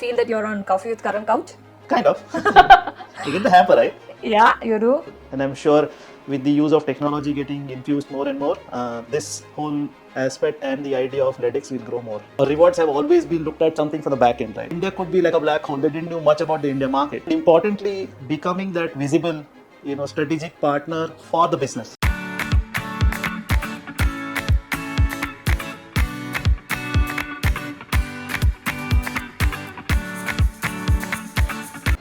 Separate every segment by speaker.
Speaker 1: Feel that you're on Coffee with Karan couch?
Speaker 2: Kind of. You get the hamper, right?
Speaker 1: Yeah, you do.
Speaker 2: And I'm sure with the use of technology getting infused more and more, this whole aspect and the idea of LEDx will grow more. Rewards have always been looked at something for the back end, right? India could be like a black hole. They didn't know much about the India market. Importantly, becoming that visible, strategic partner for the business.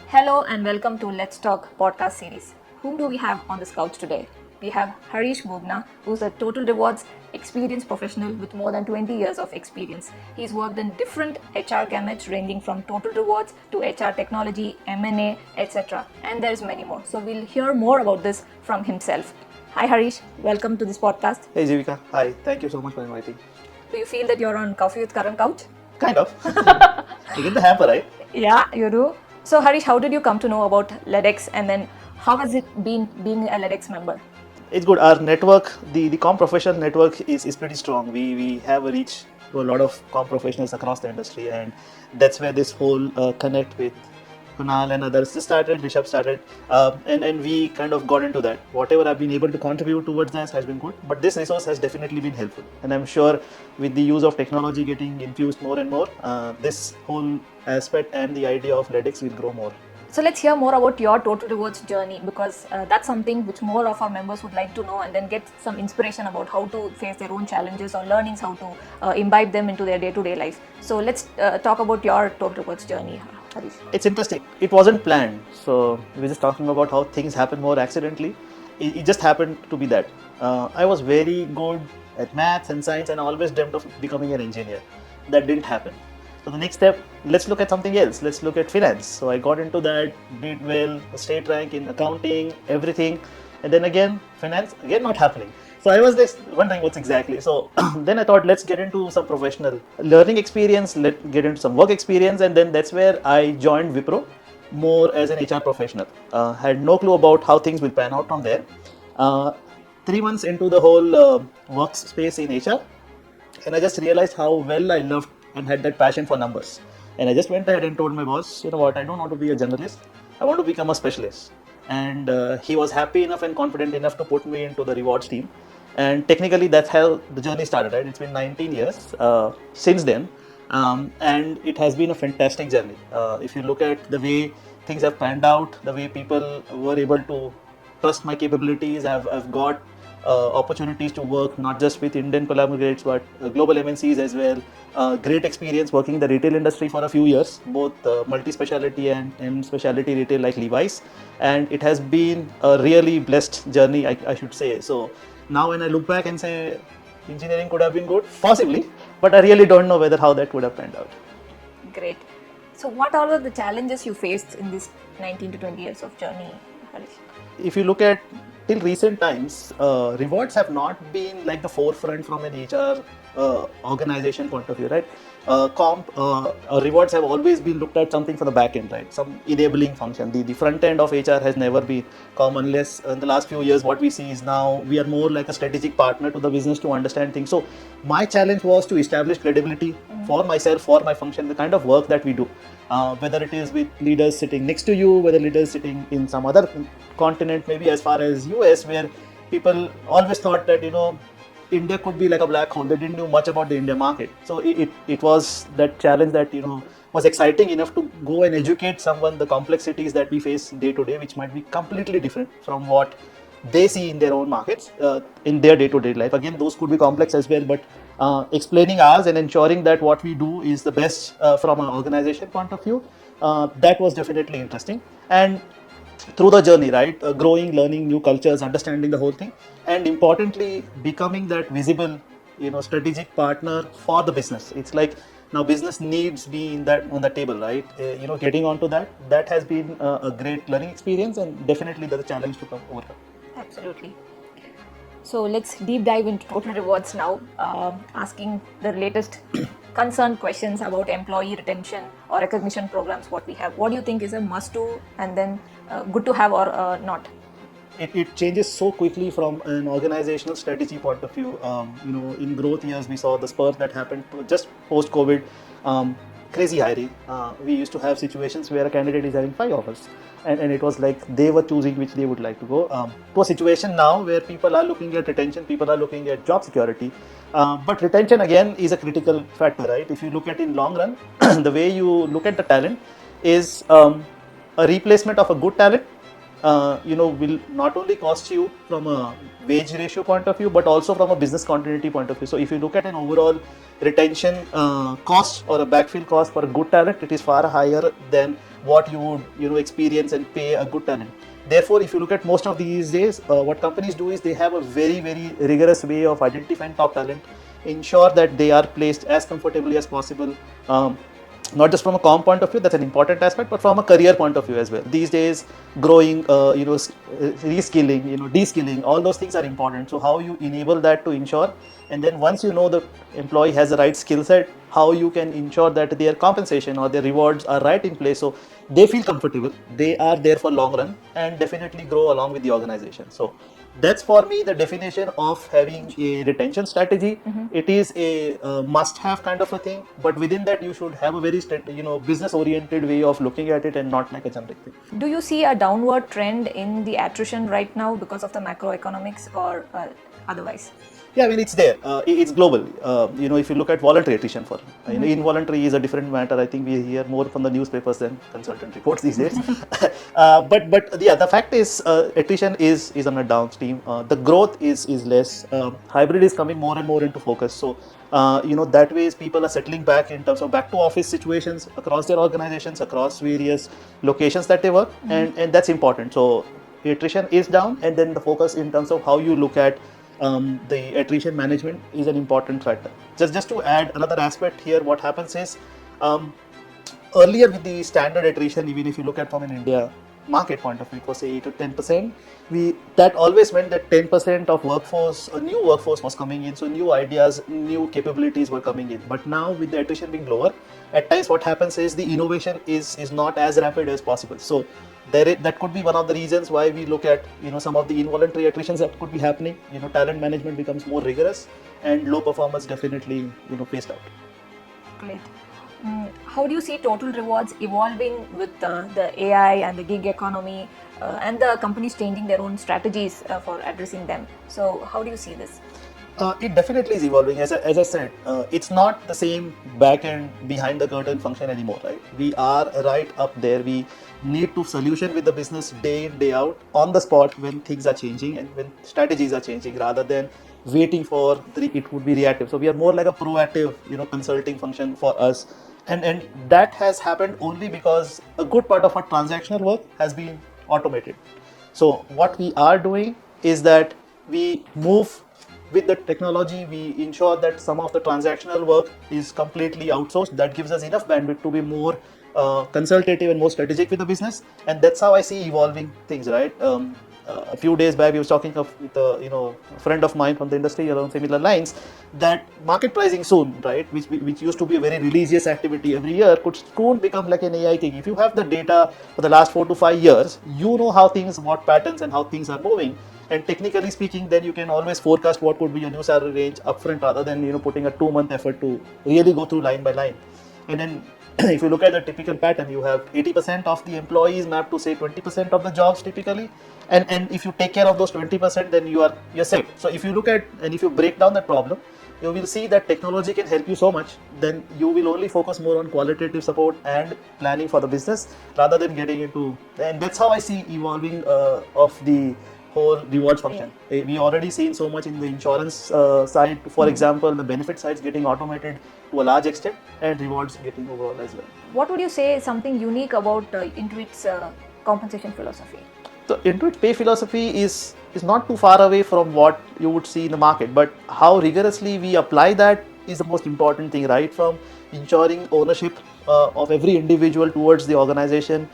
Speaker 1: Hello and welcome to LEDa Talk Podcast series. Whom do we have on this couch today? We have Harish Bubna, who's a total rewards experience professional with more than 20 years of experience. He's worked in different HR gamuts ranging from total rewards to HR technology, M&A, etc. And there's many more. So we'll hear more about this from himself. Hi Harish, welcome to this podcast.
Speaker 2: Hey Jivika, hi. Thank you so much for inviting.
Speaker 1: Do you feel that you're on Coffee with Karan couch?
Speaker 2: Kind of. You get the hamper, right?
Speaker 1: Yeah, you do. So Harish, how did you come to know about LEDx and then how has it been being a LEDx member?
Speaker 2: It's good. Our network, the comp professional network is pretty strong. We have a reach to a lot of comp professionals across the industry, and that's where this whole connect with Kunal and others started, Rishabh started, and we kind of got into that. Whatever I've been able to contribute towards this has been good, but this resource has definitely been helpful. And I'm sure with the use of technology getting infused more and more, this whole aspect and the idea of LEDx will grow more.
Speaker 1: So let's hear more about your total rewards journey because that's something which more of our members would like to know and then get some inspiration about how to face their own challenges or learnings, how to imbibe them into their day-to-day life. So let's talk about your total rewards journey, Harish.
Speaker 2: It's interesting. It wasn't planned. So we're just talking about how things happen more accidentally. It just happened to be that. I was very good at maths and science and I always dreamt of becoming an engineer. That didn't happen. So the next step, let's look at something else. Let's look at finance. So I got into that, did well, state rank in accounting, everything. And then again, finance, again not happening. So I was just wondering what's exactly. So then I thought, let's get into some professional learning experience, let's get into some work experience. And then that's where I joined Wipro more as an HR professional. Had no clue about how things will pan out from there. 3 months into the whole workspace in HR. And I just realized how well I loved and had that passion for numbers. And I just went ahead and told my boss, you know what, I don't want to be a generalist. I want to become a specialist. And he was happy enough and confident enough to put me into the rewards team. And technically that's how the journey started, right? It's been 19 years since then. And it has been a fantastic journey. If you look at the way things have panned out, the way people were able to trust my capabilities, I've got opportunities to work not just with Indian collaborators but global MNCs as well. Great experience working in the retail industry for a few years, both multi-speciality and specialty retail like Levi's, and it has been a really blessed journey, I should say. So now when I look back and say engineering could have been good, possibly, but I really don't know whether how that would have panned out.
Speaker 1: Great. So what are the challenges you faced in this 19 to 20 years of journey, Harish?
Speaker 2: If you look at till recent times, rewards have not been like the forefront from an HR organization point of view, right? Rewards have always been looked at something for the back end, right? Some enabling function. The front end of HR has never been common unless in the last few years what we see is now we are more like a strategic partner to the business to understand things. So my challenge was to establish credibility for myself, for my function, the kind of work that we do. Whether it is with leaders sitting next to you, whether leaders sitting in some other continent, maybe as far as US, where people always thought that, India could be like a black hole. They didn't know much about the India market. So it was that challenge that, was exciting enough to go and educate someone the complexities that we face day to day, which might be completely different from what they see in their own markets, in their day-to-day life. Again, those could be complex as well, but explaining ours and ensuring that what we do is the best from an organization point of view, that was definitely interesting. And through the journey, right, growing, learning new cultures, understanding the whole thing, and importantly, becoming that visible, strategic partner for the business. It's like now business needs be in that on the table, right? Getting onto that has been a great learning experience, and definitely there's a challenge to come overcome.
Speaker 1: Absolutely. So let's deep dive into total rewards now, asking the latest concerned questions about employee retention or recognition programs, what we have. What do you think is a must do and then good to have or not?
Speaker 2: It changes so quickly from an organizational strategy point of view. In growth years, we saw the spurt that happened just post-COVID. crazy hiring. We used to have situations where a candidate is having 5 offers, and it was like they were choosing which they would like to go. To a situation now where people are looking at retention, people are looking at job security. But retention again is a critical factor, right? If you look at in long run, the way you look at the talent is a replacement of a good talent. Will not only cost you from a wage ratio point of view, but also from a business continuity point of view. So if you look at an overall retention cost or a backfill cost for a good talent, it is far higher than what you would experience and pay a good talent. Therefore, if you look at most of these days, what companies do is they have a very, very rigorous way of identifying top talent, ensure that they are placed as comfortably as possible. Not just from a comp point of view, that's an important aspect, but from a career point of view as well. These days, growing, reskilling, de-skilling, all those things are important. So how you enable that to ensure, and then once you know the employee has the right skill set, how you can ensure that their compensation or their rewards are right in place, so they feel comfortable, they are there for long run, and definitely grow along with the organization. So that's for me the definition of having a retention strategy. It is a must-have kind of a thing, but within that you should have a very business-oriented way of looking at it and not like a generic thing.
Speaker 1: Do you see a downward trend in the attrition right now because of the macroeconomics or otherwise?
Speaker 2: Yeah, I mean, it's there. It's global. If you look at voluntary attrition, involuntary is a different matter. I think we hear more from the newspapers than consultant reports these days. But yeah, the fact is attrition is on a downstream. The growth is less. Hybrid is coming more and more into focus. So that way people are settling back in terms of back to office situations across their organizations, across various locations that they work, and that's important. So attrition is down, and then the focus in terms of how you look at the attrition management is an important factor. Just to add another aspect here, what happens is earlier with the standard attrition, even if you look at from an India market point of view, it was 8 to 10%. That always meant that 10% of workforce, a new workforce was coming in, so new ideas, new capabilities were coming in. But now with the attrition being lower, at times what happens is the innovation is not as rapid as possible. So that could be one of the reasons why we look at some of the involuntary attritions that could be happening. Talent management becomes more rigorous, and low performers definitely phased out.
Speaker 1: Great. How do you see total rewards evolving with the AI and the gig economy and the companies changing their own strategies for addressing them? So how do you see this?
Speaker 2: It definitely is evolving. As I said, it's not the same back end behind the curtain function anymore, right? We are right up there. We need to solution with the business day in, day out, on the spot when things are changing and when strategies are changing, rather than waiting for it would be reactive. So we are more like a proactive, consulting function for us. And that has happened only because a good part of our transactional work has been automated. So what we are doing is that we move with the technology, we ensure that some of the transactional work is completely outsourced. That gives us enough bandwidth to be more consultative and more strategic with the business, and that's how I see evolving things. Right? A few days back, we was talking with a friend of mine from the industry along similar lines, that market pricing soon, right, which used to be a very religious activity every year, could soon become like an AI thing. If you have the data for the last 4 to 5 years, you know how things, what patterns and how things are moving. And technically speaking, then you can always forecast what would be your new salary range upfront, rather than putting a 2-month effort to really go through line by line. And then if you look at the typical pattern, you have 80% of the employees mapped to say 20% of the jobs typically, and if you take care of those 20%, then you're set. So if you look at and if you break down that problem, you will see that technology can help you so much. Then you will only focus more on qualitative support and planning for the business, rather than getting into. And that's how I see evolving of the whole rewards function. We already seen so much in the insurance side, for example, the benefit sides getting automated to a large extent, and rewards getting overall as well.
Speaker 1: What would you say is something unique about Intuit's compensation philosophy?
Speaker 2: The Intuit pay philosophy is not too far away from what you would see in the market, but how rigorously we apply that is the most important thing, right? From ensuring ownership of every individual towards the organization,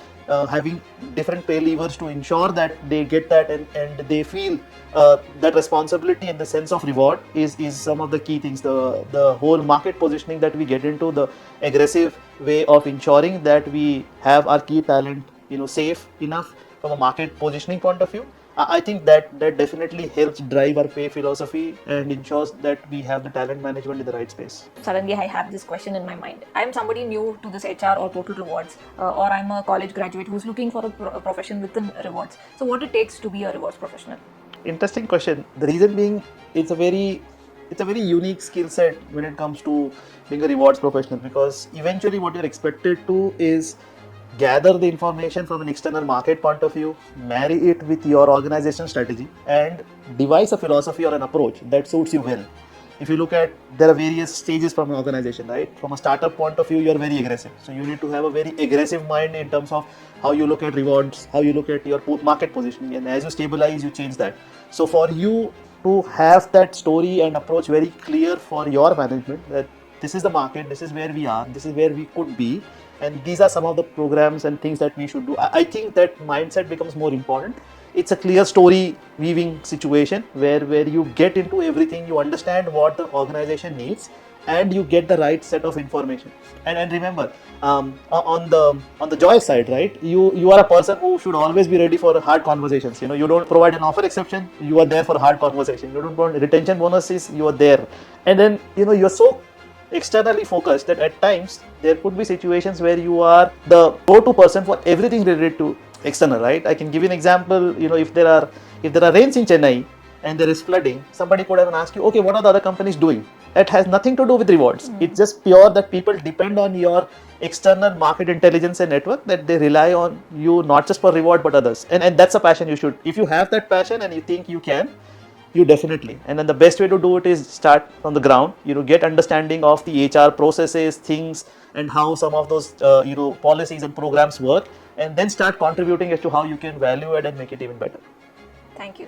Speaker 2: having different pay levers to ensure that they get that and they feel that responsibility and the sense of reward is some of the key things. The whole market positioning that we get into, the aggressive way of ensuring that we have our key talent safe enough from a market positioning point of view, I think that definitely helps drive our pay philosophy and ensures that we have the talent management in the right space.
Speaker 1: Suddenly, I have this question in my mind. I'm somebody new to this HR or Total Rewards, or I'm a college graduate who's looking for a profession within rewards. So, what it takes to be a rewards professional?
Speaker 2: Interesting question. The reason being, it's a very unique skill set when it comes to being a rewards professional, because eventually what you're expected to is gather the information from an external market point of view, marry it with your organization strategy, and devise a philosophy or an approach that suits you well. If you look at, there are various stages from an organization, right? From a startup point of view, you're very aggressive. So you need to have a very aggressive mind in terms of how you look at rewards, how you look at your market positioning, and as you stabilize, you change that. So for you to have that story and approach very clear for your management, that this is the market, this is where we are, this is where we could be, and these are some of the programs and things that we should do. I think that mindset becomes more important. It's a clear story weaving situation where you get into everything, you understand what the organization needs, and you get the right set of information. And remember, on the joy side, right, you are a person who should always be ready for hard conversations. You don't provide an offer exception, you are there for hard conversation. You don't want retention bonuses, you are there. And then you're so externally focused that at times there could be situations where you are the go-to person for everything related to external, right? I can give you an example. If there are rains in Chennai and there is flooding, somebody could have asked you, okay, what are the other companies doing? It has nothing to do with rewards. It's just pure that people depend on your external market intelligence and network, that they rely on you not just for reward but others. And that's a passion you should. If you have that passion and you think you can, you definitely. And then the best way to do it is start from the ground. Get understanding of the HR processes, things, and how some of those policies and programs work, and then start contributing as to how you can value it and make it even better.
Speaker 1: Thank you.